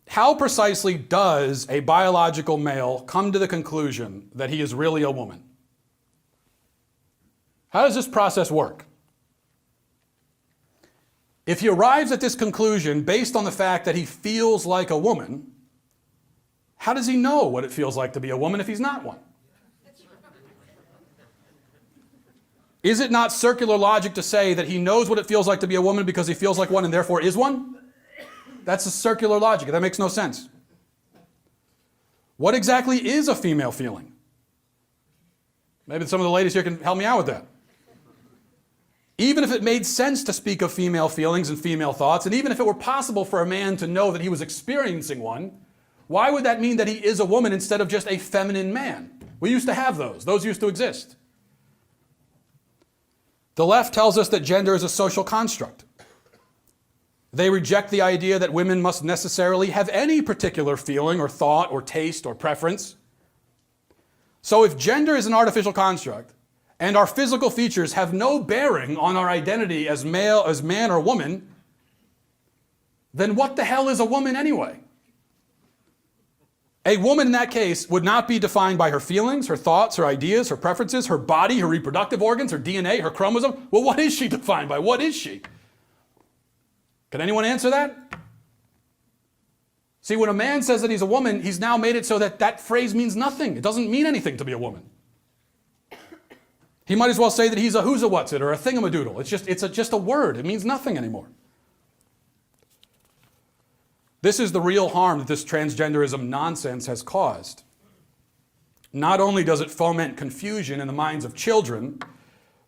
How precisely does a biological male come to the conclusion that he is really a woman? How does this process work? If he arrives at this conclusion based on the fact that he feels like a woman, how does he know what it feels like to be a woman if he's not one? Is it not circular logic to say that he knows what it feels like to be a woman because he feels like one and therefore is one? That's a circular logic. That makes no sense. What exactly is a female feeling? Maybe some of the ladies here can help me out with that. Even if it made sense to speak of female feelings and female thoughts, and even if it were possible for a man to know that he was experiencing one, why would that mean that he is a woman instead of just a feminine man? We used to have those. Those used to exist. The left tells us that gender is a social construct. They reject the idea that women must necessarily have any particular feeling or thought or taste or preference. So if gender is an artificial construct, and our physical features have no bearing on our identity as male, as man or woman, then what the hell is a woman anyway? A woman in that case would not be defined by her feelings, her thoughts, her ideas, her preferences, her body, her reproductive organs, her DNA, her chromosome. Well, what is she defined by? What is she? Can anyone answer that? See, when a man says that he's a woman, he's now made it so that that phrase means nothing. It doesn't mean anything to be a woman. He might as well say that he's a who's a what's it or a thingamadoodle. It's just a word. It means nothing anymore. This is the real harm that this transgenderism nonsense has caused. Not only does it foment confusion in the minds of children,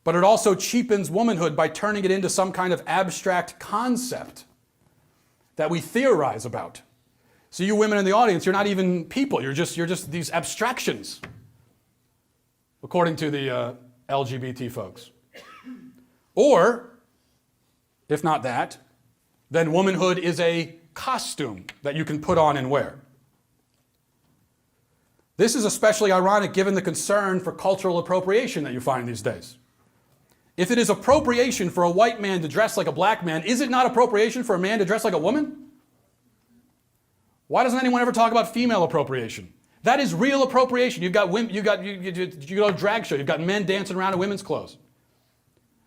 but it also cheapens womanhood by turning it into some kind of abstract concept that we theorize about. So you women in the audience, you're not even people. You're just these abstractions, according to the LGBT folks. Or, if not that, then womanhood is a costume that you can put on and wear. This is especially ironic given the concern for cultural appropriation that you find these days. If it is appropriation for a white man to dress like a black man, is it not appropriation for a man to dress like a woman? Why doesn't anyone ever talk about female appropriation? That is real appropriation. You've got women, you go to a drag show, you've got men dancing around in women's clothes,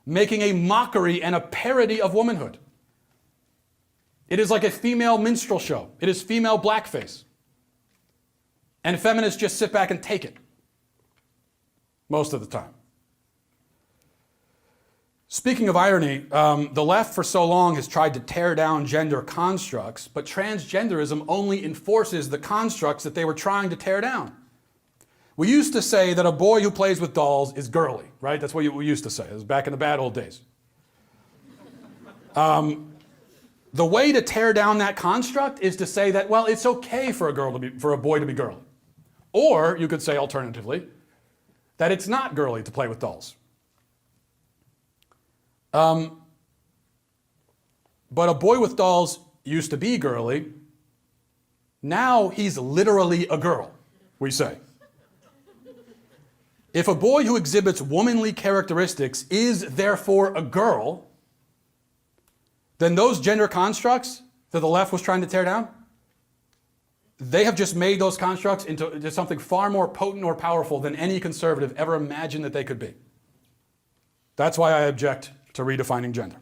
making a mockery and a parody of womanhood. It is like a female minstrel show. It is female blackface. And feminists just sit back and take it most of the time. Speaking of irony, the left for so long has tried to tear down gender constructs, but transgenderism only enforces the constructs that they were trying to tear down. We used to say that a boy who plays with dolls is girly, right? That's what we used to say. It was back in the bad old days. The way to tear down that construct is to say that, well, it's okay for a boy to be girly. Or you could say alternatively, that it's not girly to play with dolls. But a boy with dolls used to be girly. Now he's literally a girl, we say. If a boy who exhibits womanly characteristics is therefore a girl, then those gender constructs that the left was trying to tear down, they have just made those constructs into something far more potent or powerful than any conservative ever imagined that they could be. That's why I object to redefining gender.